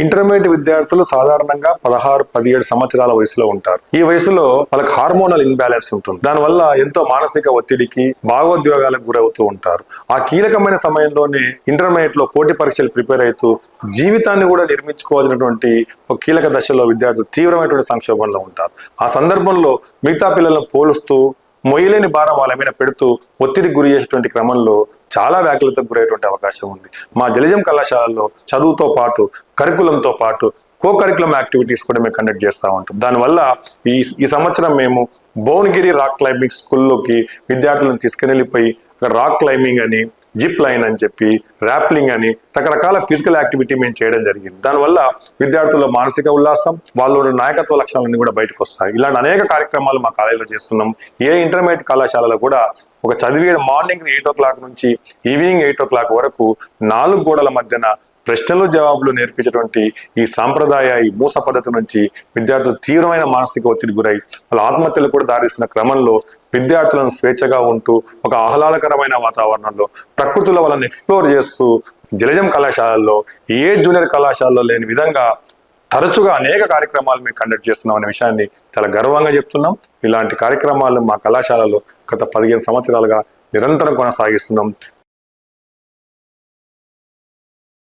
Intermediate విద్యార్థులు సాధారణంగా 16-17 సంవత్సరాల వయసులో ఉంటారు. ఈ వయసులో వాళ్ళకి హార్మోనల్ ఇన్బ్యాలెన్స్ ఉంటుంది. దానివల్ల ఎంతో మానసిక ఒత్తిడికి, భావోద్వేగాలకు గురవుతూ ఉంటారు. ఆ కీలకమైన సమయంలోనే ఇంటర్మీడియట్ లో పోటీ పరీక్షలు ప్రిపేర్ అవుతూ జీవితాన్ని కూడా నిర్మించుకోవాల్సినటువంటి ఒక కీలక దశలో విద్యార్థులు తీవ్రమైనటువంటి సంక్షోభంలో ఉంటారు. ఆ సందర్భంలో మిగతా పిల్లలను పోలుస్తూ మొయ్యలేని భారం వాళ్ళ మీద పెడుతూ ఒత్తిడికి గురి చేసేటువంటి క్రమంలో చాలా వ్యాఖ్యలతో గురయ్యేటువంటి అవకాశం ఉంది. మా జలజం కళాశాలలో చదువుతో పాటు కరికులంతో పాటు కరికులం యాక్టివిటీస్ కూడా మేము కండక్ట్ చేస్తూ ఉంటాం. దానివల్ల ఈ సంవత్సరం మేము భువనగిరి రాక్ క్లైంబింగ్ స్కూల్లోకి విద్యార్థులను తీసుకెళ్ళిపోయి రాక్ క్లైంబింగ్ అని, జిప్ లైన్ అని చెప్పి, ర్యాప్లింగ్ అని రకరకాల ఫిజికల్ యాక్టివిటీ మేము చేయడం జరిగింది. దానివల్ల విద్యార్థుల మానసిక ఉల్లాసం, వాళ్ళు నాయకత్వ లక్షణాలన్నీ కూడా బయటకు వస్తాయి. ఇలాంటి అనేక కార్యక్రమాలు మా కాలేజీలో చేస్తున్నాం. ఏ ఇంటర్మీడియట్ కళాశాలలో కూడా ఒక చదివే మార్నింగ్ 8 o'clock నుంచి ఈవినింగ్ 8 o'clock వరకు 4 గోడల మధ్యన ప్రశ్నలు జవాబులు నేర్పించేటువంటి ఈ సాంప్రదాయ ఈ మూస పద్ధతి నుంచి విద్యార్థులు తీవ్రమైన మానసిక ఒత్తిడి గురై వాళ్ళ ఆత్మహత్యలు కూడా దారిస్తున్న క్రమంలో విద్యార్థులను స్వేచ్ఛగా ఉంటూ ఒక ఆహ్లాదకరమైన వాతావరణంలో ప్రకృతిలో వాళ్ళని ఎక్స్ప్లోర్ చేస్తూ జలజం కళాశాలల్లో ఏ జూనియర్ కళాశాలలో లేని విధంగా తరచుగా అనేక కార్యక్రమాలు మేము కండక్ట్ చేస్తున్నాం అనే విషయాన్ని చాలా గర్వంగా చెప్తున్నాం. ఇలాంటి కార్యక్రమాలు మా కళాశాలలో గత 15 సంవత్సరాలుగా నిరంతరం కొనసాగిస్తున్నాం.